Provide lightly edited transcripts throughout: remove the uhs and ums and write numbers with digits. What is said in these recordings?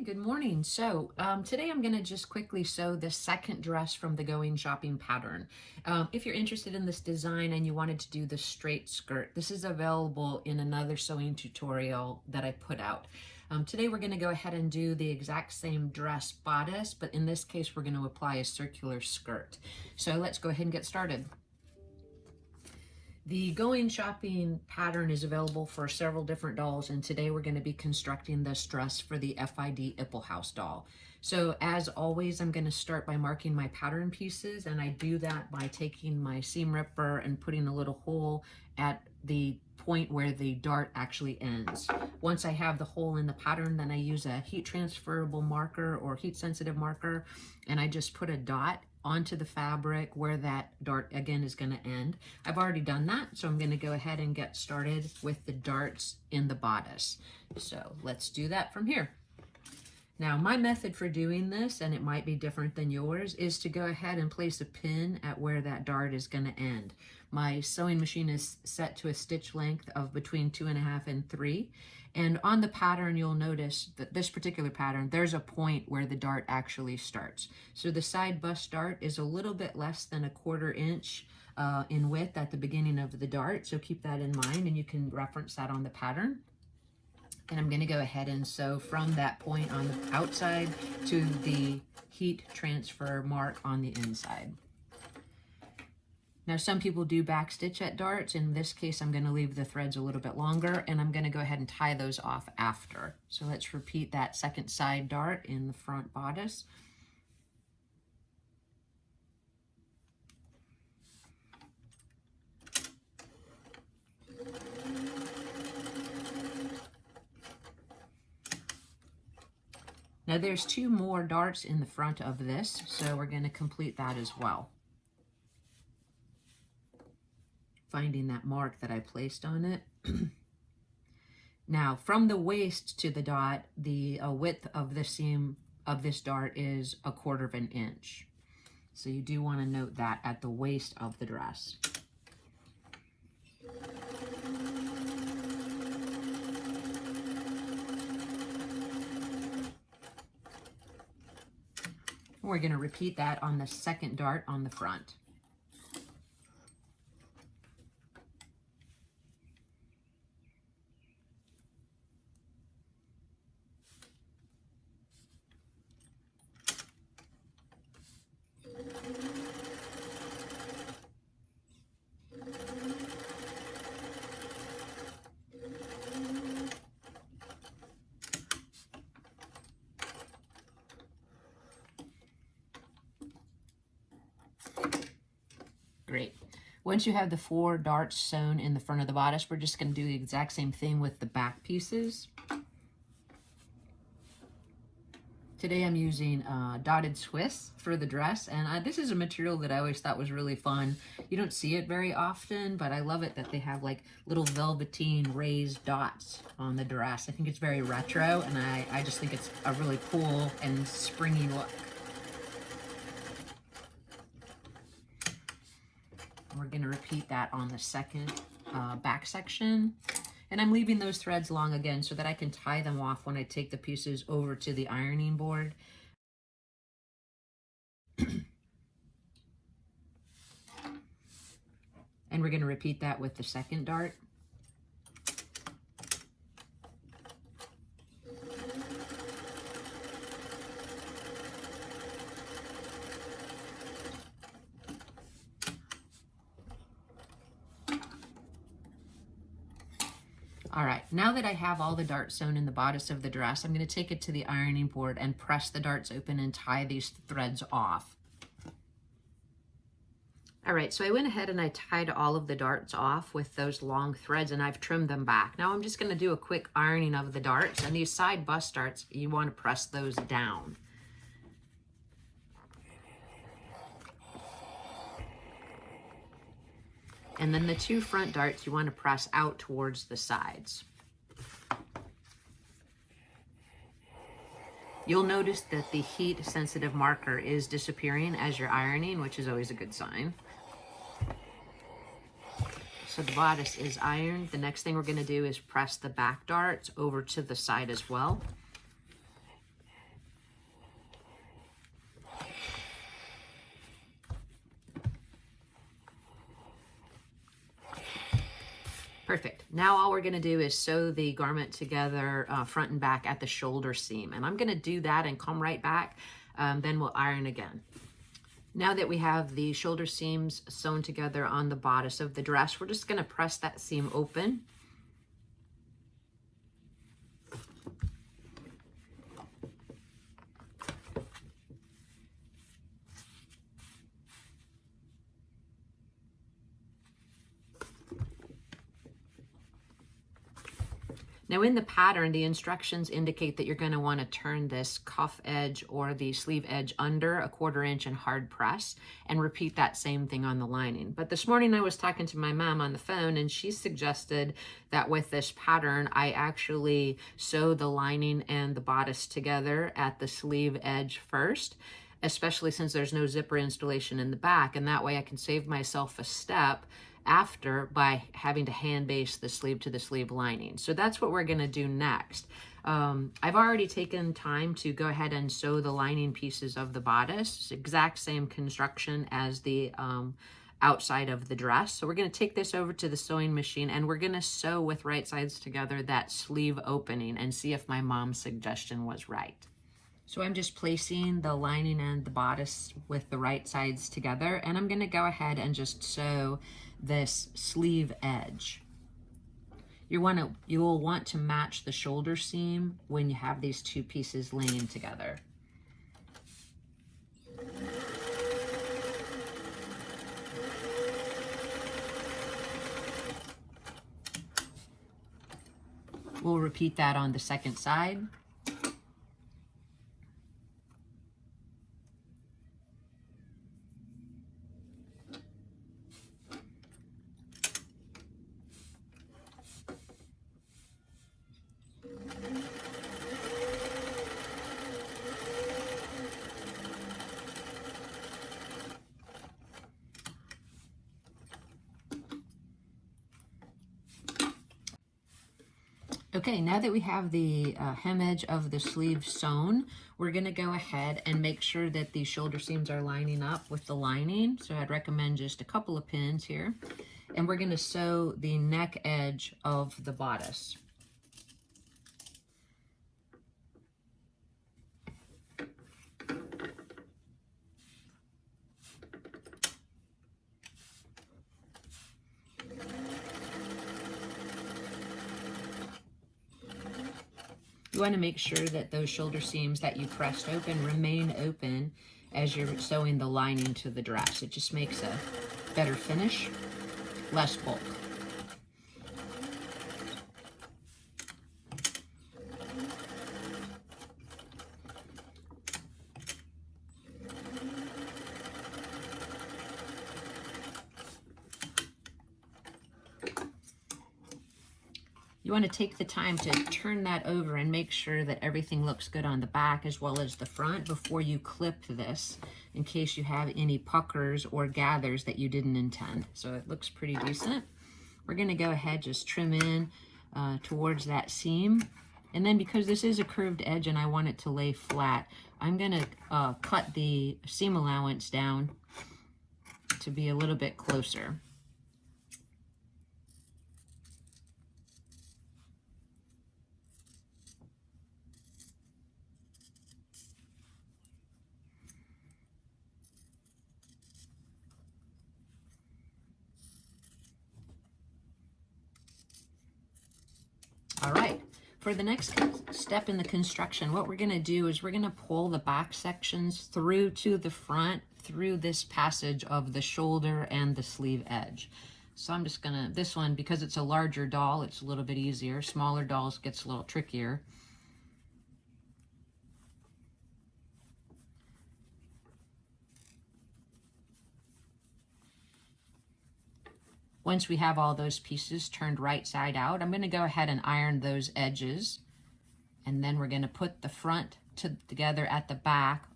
Good morning. Today I'm going to just quickly sew the second dress from the Going Shopping pattern. If you're interested in this design and you wanted to do the straight skirt, this is available in another sewing tutorial that I put out. Today we're going to go ahead and do the exact same dress bodice, but in this case we're going to apply a circular skirt. So let's go ahead and get started. The Going Shopping pattern is available for several different dolls, and today we're going to be constructing this dress for the FID Ippelhouse doll. So as always, I'm going to start by marking my pattern pieces, and I do that by taking my seam ripper and putting a little hole at the point where the dart actually ends. Once I have the hole in the pattern, then I use a heat transferable marker or heat sensitive marker, and I just put a dot onto the fabric where that dart again is going to end. I've already done that, so I'm going to go ahead and get started with the darts in the bodice. So let's do that from here. Now my method for doing this, and it might be different than yours, is to go ahead and place a pin at where that dart is going to end. My sewing machine is set to a stitch length of between 2.5 and 3. And on the pattern, you'll notice that this particular pattern, there's a point where the dart actually starts. So the side bust dart is a little bit less than 1/4 inch in width at the beginning of the dart. So keep that in mind, and you can reference that on the pattern. And I'm going to go ahead and sew from that point on the outside to the heat transfer mark on the inside. Now some people do back stitch at darts. In this case, I'm going to leave the threads a little bit longer, and I'm going to go ahead and tie those off after. So let's repeat that second side dart in the front bodice. Now there's 2 more darts in the front of this, so we're going to complete that as well. Finding that mark that I placed on it. Now from the waist to the dot, the width of the seam of this dart is 1/4 inch. So you do want to note that at the waist of the dress. We're going to repeat that on the second dart on the front. Great. Once you have the 4 darts sewn in the front of the bodice, we're just going to do the exact same thing with the back pieces. Today I'm using dotted Swiss for the dress, and this is a material that I always thought was really fun. You don't see it very often, but I love it that they have like little velveteen raised dots on the dress. I think it's very retro, and I just think it's a really cool and springy look. We're going to repeat that on the second back section. And I'm leaving those threads long again so that I can tie them off when I take the pieces over to the ironing board. And we're going to repeat that with the second dart. All right, now that I have all the darts sewn in the bodice of the dress, I'm going to take it to the ironing board and press the darts open and tie these threads off. All right, so I went ahead and I tied all of the darts off with those long threads, and I've trimmed them back. Now I'm just going to do a quick ironing of the darts, and these side bust darts, you want to press those down. And then the 2 front darts you want to press out towards the sides. You'll notice that the heat sensitive marker is disappearing as you're ironing, which is always a good sign. So the bodice is ironed. The next thing we're going to do is press the back darts over to the side as well. Perfect. Now all we're going to do is sew the garment together front and back at the shoulder seam. And I'm going to do that and come right back. Then we'll iron again. Now that we have the shoulder seams sewn together on the bodice of the dress, we're just going to press that seam open. Now in the pattern, the instructions indicate that you're going to want to turn this cuff edge or the sleeve edge under 1/4 inch and hard press, and repeat that same thing on the lining. But this morning I was talking to my mom on the phone, and she suggested that with this pattern, I actually sew the lining and the bodice together at the sleeve edge first, especially since there's no zipper installation in the back, and that way I can save myself a step after by having to hand base the sleeve to the sleeve lining. So that's what we're going to do next. I've already taken time to go ahead and sew the lining pieces of the bodice. It's exact same construction as the outside of the dress. So we're going to take this over to the sewing machine, and we're going to sew with right sides together that sleeve opening and see if my mom's suggestion was right. So I'm just placing the lining and the bodice with the right sides together, and I'm going to go ahead and just sew this sleeve edge. You will want to match the shoulder seam when you have these two pieces laying together. We'll repeat that on the second side. Okay, now that we have the hem edge of the sleeve sewn, we're going to go ahead and make sure that the shoulder seams are lining up with the lining. So I'd recommend just a couple of pins here. And we're going to sew the neck edge of the bodice. You want to make sure that those shoulder seams that you pressed open remain open as you're sewing the lining to the dress. It just makes a better finish, less bulk. You want to take the time to turn that over and make sure that everything looks good on the back as well as the front before you clip this, in case you have any puckers or gathers that you didn't intend. So it looks pretty decent. We're going to go ahead, just trim in towards that seam. And then because this is a curved edge and I want it to lay flat, I'm going to cut the seam allowance down to be a little bit closer. All right, for the next step in the construction, what we're going to do is we're going to pull the back sections through to the front through this passage of the shoulder and the sleeve edge. So I'm just going to, this one, because it's a larger doll, it's a little bit easier. Smaller dolls gets a little trickier. Once we have all those pieces turned right side out, I'm going to go ahead and iron those edges. And then we're going to put the front together at the back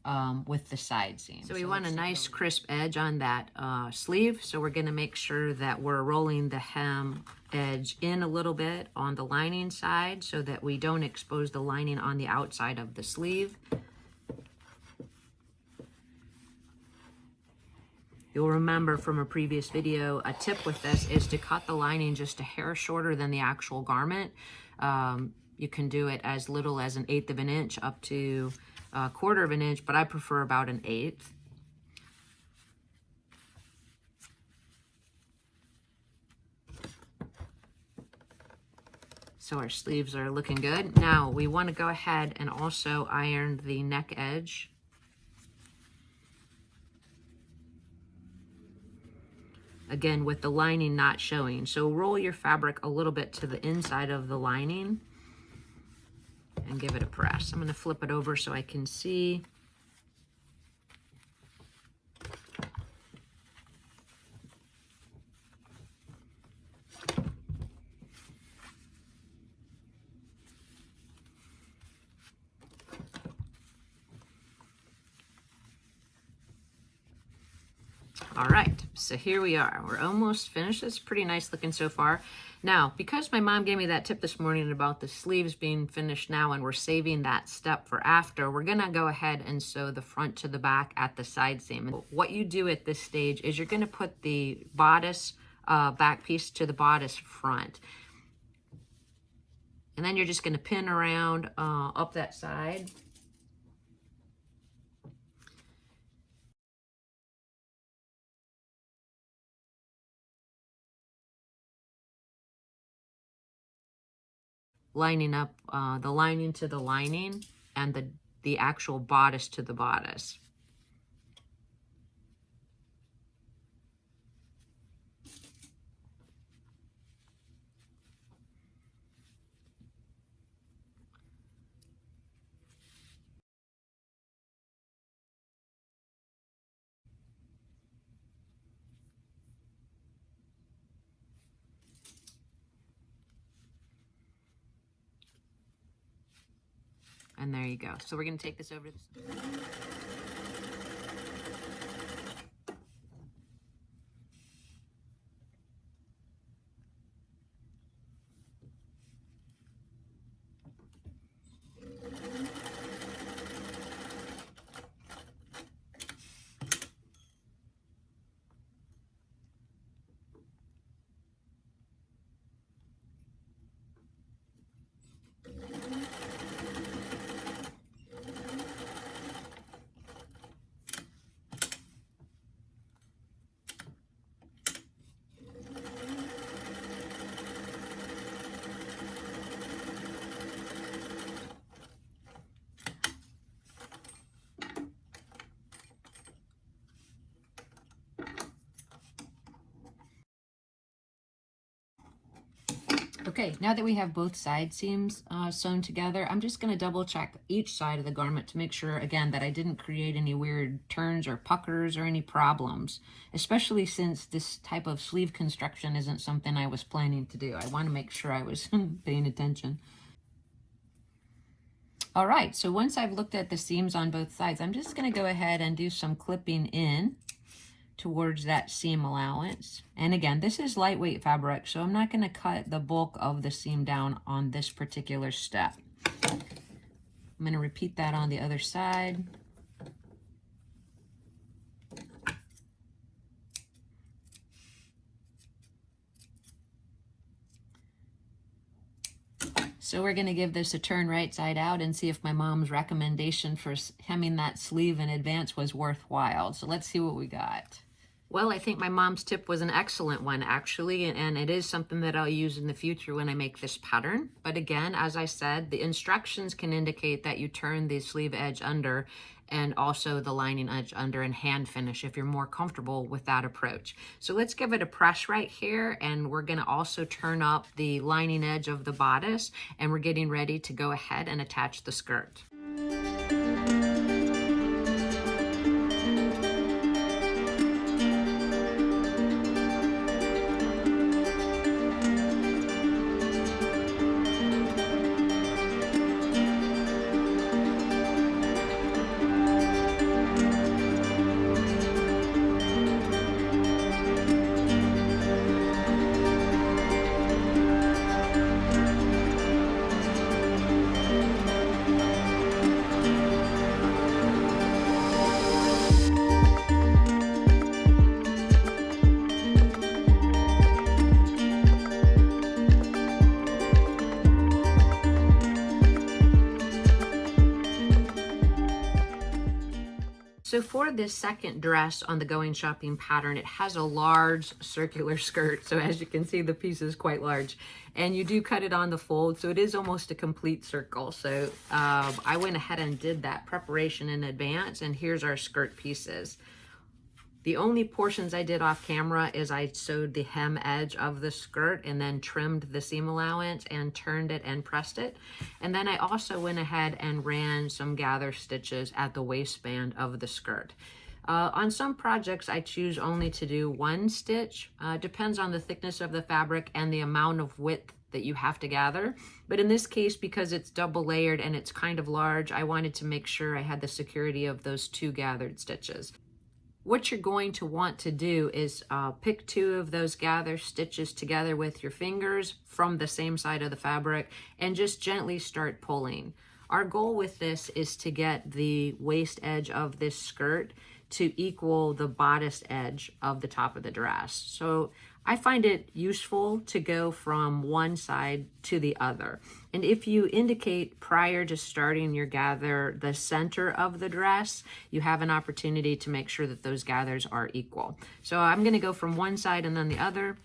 with the side seam. So we want a nice crisp edge on that sleeve. So we're going to make sure that we're rolling the hem edge in a little bit on the lining side so that we don't expose the lining on the outside of the sleeve. You'll remember from a previous video, a tip with this is to cut the lining just a hair shorter than the actual garment. You can do it as little as 1/8 of an inch up to 1/4 of an inch, but I prefer about 1/8. So our sleeves are looking good. Now we want to go ahead and also iron the neck edge. Again, with the lining not showing. So roll your fabric a little bit to the inside of the lining and give it a press. I'm going to flip it over so I can see. All right, so here we are. We're almost finished. It's pretty nice looking so far. Now, because my mom gave me that tip this morning about the sleeves being finished now and we're saving that step for after, we're gonna go ahead and sew the front to the back at the side seam. And what you do at this stage is you're gonna put the bodice back piece to the bodice front. And then you're just gonna pin around up that side. Lining up the lining to the lining and the actual bodice to the bodice. And there you go. So we're going to take this over to the... Okay, now that we have both side seams sewn together, I'm just going to double check each side of the garment to make sure, again, that I didn't create any weird turns or puckers or any problems, especially since this type of sleeve construction isn't something I was planning to do. I want to make sure I was paying attention. All right, so once I've looked at the seams on both sides, I'm just going to go ahead and do some clipping in towards that seam allowance. And again, this is lightweight fabric, so I'm not going to cut the bulk of the seam down on this particular step. I'm going to repeat that on the other side. So we're going to give this a turn right side out and see if my mom's recommendation for hemming that sleeve in advance was worthwhile. So let's see what we got. Well, I think my mom's tip was an excellent one, actually, and it is something that I'll use in the future when I make this pattern. But again, as I said, the instructions can indicate that you turn the sleeve edge under and also the lining edge under and hand finish if you're more comfortable with that approach. So let's give it a press right here, and we're going to also turn up the lining edge of the bodice, and we're getting ready to go ahead and attach the skirt. So for this second dress on the Going Shopping pattern, it has a large circular skirt. So as you can see, the piece is quite large. And you do cut it on the fold, so it is almost a complete circle. So I went ahead and did that preparation in advance, and here's our skirt pieces. The only portions I did off camera is I sewed the hem edge of the skirt and then trimmed the seam allowance and turned it and pressed it. And then I also went ahead and ran some gather stitches at the waistband of the skirt. On some projects, I choose only to do one stitch. Depends on the thickness of the fabric and the amount of width that you have to gather. But in this case, because it's double layered and it's kind of large, I wanted to make sure I had the security of those 2 gathered stitches. What you're going to want to do is pick 2 of those gather stitches together with your fingers from the same side of the fabric and just gently start pulling. Our goal with this is to get the waist edge of this skirt to equal the bodice edge of the top of the dress. So I find it useful to go from one side to the other. And if you indicate prior to starting your gather the center of the dress, you have an opportunity to make sure that those gathers are equal. So I'm going to go from one side and then the other.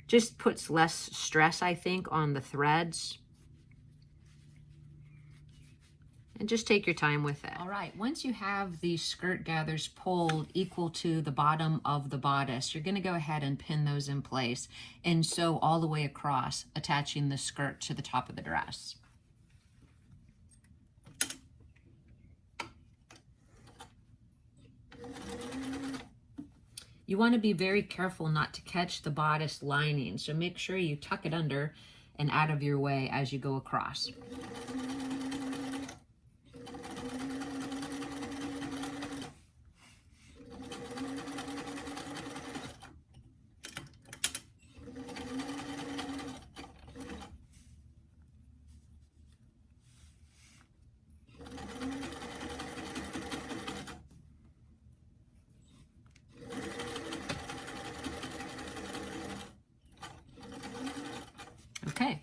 Just puts less stress, I think, on the threads. And just take your time with it. All right, once you have the skirt gathers pulled equal to the bottom of the bodice, you're going to go ahead and pin those in place and sew all the way across, attaching the skirt to the top of the dress. You want to be very careful not to catch the bodice lining, so make sure you tuck it under and out of your way as you go across. Okay,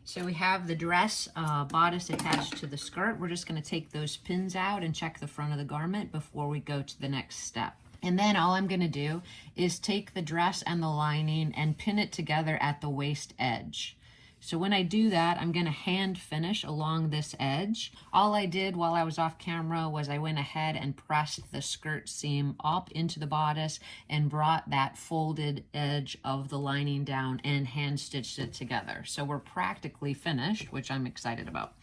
so we have the dress bodice attached to the skirt. We're just going to take those pins out and check the front of the garment before we go to the next step. And then all I'm going to do is take the dress and the lining and pin it together at the waist edge. So when I do that, I'm going to hand finish along this edge. All I did while I was off camera was I went ahead and pressed the skirt seam up into the bodice and brought that folded edge of the lining down and hand stitched it together. So we're practically finished, which I'm excited about.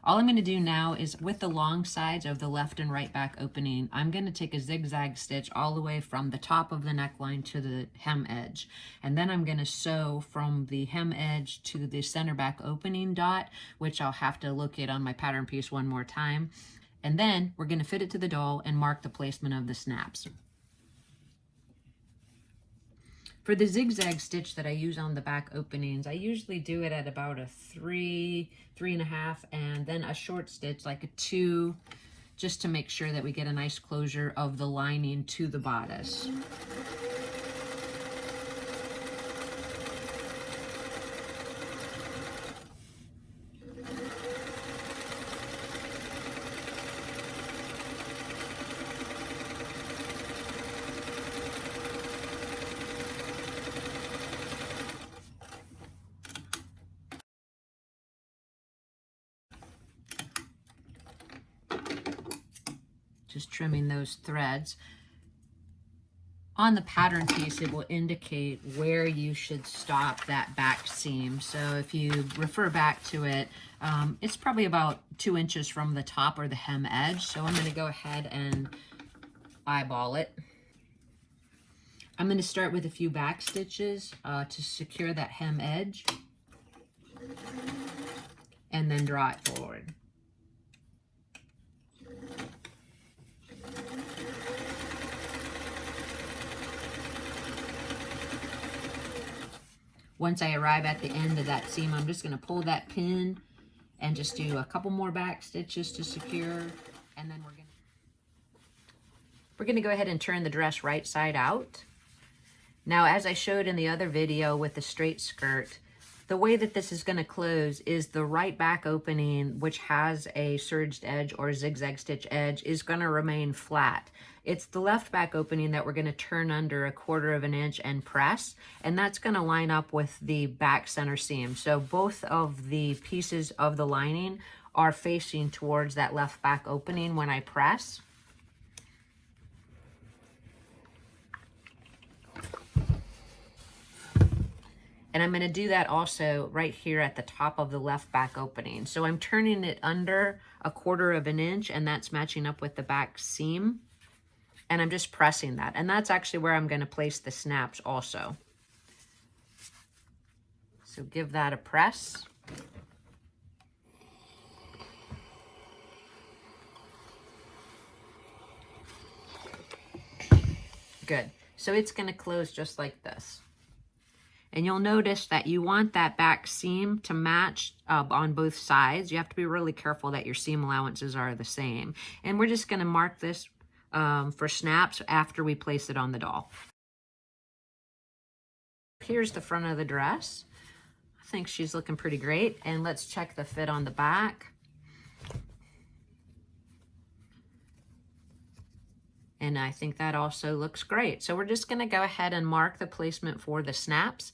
All I'm going to do now is with the long sides of the left and right back opening, I'm going to take a zigzag stitch all the way from the top of the neckline to the hem edge. And then I'm going to sew from the hem edge to the center back opening dot, which I'll have to locate on my pattern piece one more time. And then we're going to fit it to the doll and mark the placement of the snaps. For the zigzag stitch that I use on the back openings, I usually do it at about a 3.5, and then a short stitch like a 2, just to make sure that we get a nice closure of the lining to the bodice. Just trimming those threads. On the pattern piece, it will indicate where you should stop that back seam. So if you refer back to it, it's probably about 2 inches from the top or the hem edge. So I'm going to go ahead and eyeball it. I'm going to start with a few back stitches to secure that hem edge, and then draw it forward. Once I arrive at the end of that seam, I'm just going to pull that pin and just do a couple more back stitches to secure, and then we're going to go ahead and turn the dress right side out. Now, as I showed in the other video with the straight skirt, the way that this is going to close is the right back opening, which has a serged edge or zigzag stitch edge, is going to remain flat. It's the left back opening that we're going to turn under 1/4 of an inch and press, and that's going to line up with the back center seam. So both of the pieces of the lining are facing towards that left back opening when I press. And I'm going to do that also right here at the top of the left back opening. So I'm turning it under 1/4 of an inch, and that's matching up with the back seam. And I'm just pressing that. And that's actually where I'm going to place the snaps also. So give that a press. Good. So it's going to close just like this. And you'll notice that you want that back seam to match on both sides. You have to be really careful that your seam allowances are the same. And we're just going to mark this for snaps after we place it on the doll. Here's the front of the dress. I think she's looking pretty great. And let's check the fit on the back. And I think that also looks great. So we're just gonna go ahead and mark the placement for the snaps,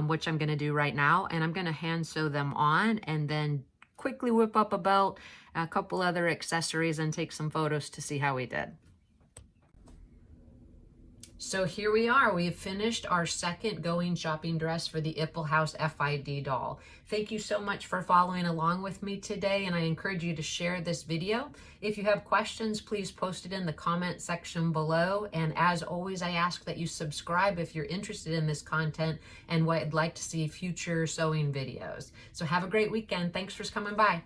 which I'm gonna do right now. And I'm gonna hand sew them on and then quickly whip up a belt, a couple other accessories, and take some photos to see how we did. So here we are. We've finished our second going shopping dress for the Ippelhaus FID doll. Thank you so much for following along with me today, and I encourage you to share this video. If you have questions, please post it in the comment section below. And as always, I ask that you subscribe if you're interested in this content and would like to see future sewing videos. So have a great weekend. Thanks for coming by.